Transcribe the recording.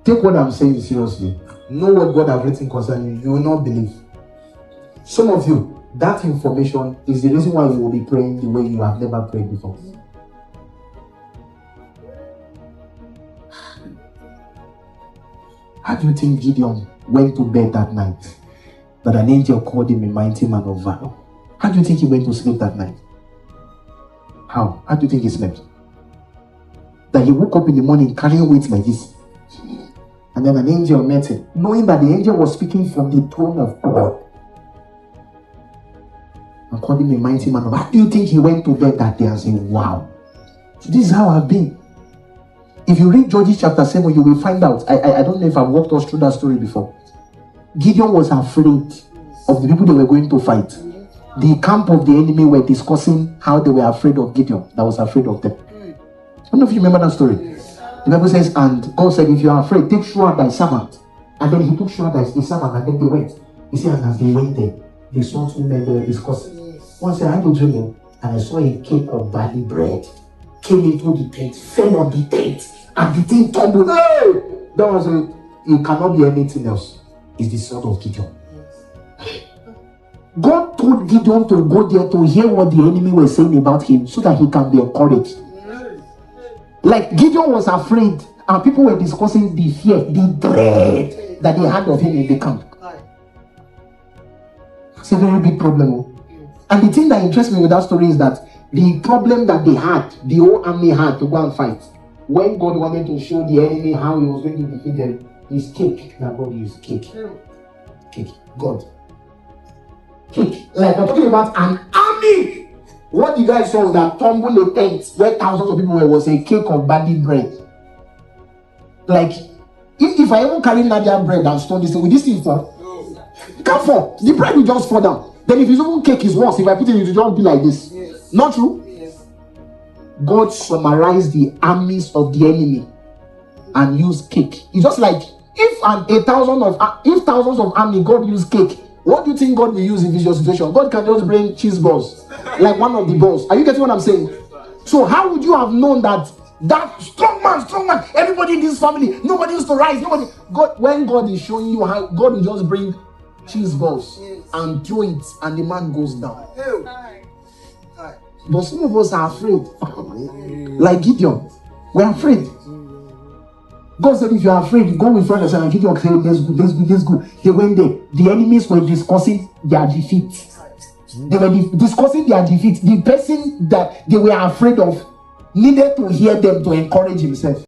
Take what I'm saying seriously. Know what God has written concerning you. You will not believe. Some of you, that information is the reason why you will be praying the way you have never prayed before. How do you think Gideon went to bed that night? That an angel called him a mighty man of valor. How do you think he went to sleep that night? How? How do you think he slept? That he woke up in the morning carrying weight like this. And then an angel met him, knowing that the angel was speaking from the throne of God. And called him a mighty man of valor. How do you think he went to bed that day and said, wow, so this is how I've been? If you read Judges chapter 7, you will find out. I don't know if I've walked us through that story before. Gideon was afraid of the people they were going to fight. The camp of the enemy were discussing how they were afraid of Gideon, that was afraid of them. I don't know if you remember that story. The Bible says, and God said, if you are afraid, take Shua thy servant. And then he took Shua thy servant, and then they went. You see, and as they went there, they saw two men they were discussing. One said, I go dreaming, and I saw a cake of barley bread came into the tent, fell on the tent, and the thing tumbled. Hey! That was it. It cannot be anything else. It's the sword of Gideon. God told Gideon to go there to hear what the enemy was saying about him so that he can be encouraged. Like Gideon was afraid, and people were discussing the fear, the dread that they had of him in the camp. It's a very big problem. And the thing that interests me with that story is that the problem that they had, the whole army had to go and fight, when God wanted to show the enemy how he was going to defeat them, is cake. That God used cake. Cake. God. Cake. Like we're talking about an army. What the guy saw was that tumble a tent where thousands of people were was a cake of barley bread. Like, if I even carry Nadia bread and stone this thing, will this thing fall? It can't fall. The bread will just fall down. Then if it's even cake is worse. If I put it, it will just be like this. Yes. Not true? Yes. God summarized the armies of the enemy and used cake. It's just like if thousands of army God used cake, what do you think God will use in this situation? God can just bring cheese balls, like one of the balls. Are you getting what I'm saying? So how would you have known that strong man, everybody in this family, nobody used to rise, God, when God is showing you how, God will just bring cheese balls and throw it, and the man goes down. But some of us are afraid. Like Gideon, we're afraid. God said, if you are afraid, you go with friends and Gideon said, let's go. They went there. The enemies were discussing their defeat. They were discussing their defeat. The person that they were afraid of needed to hear them to encourage himself.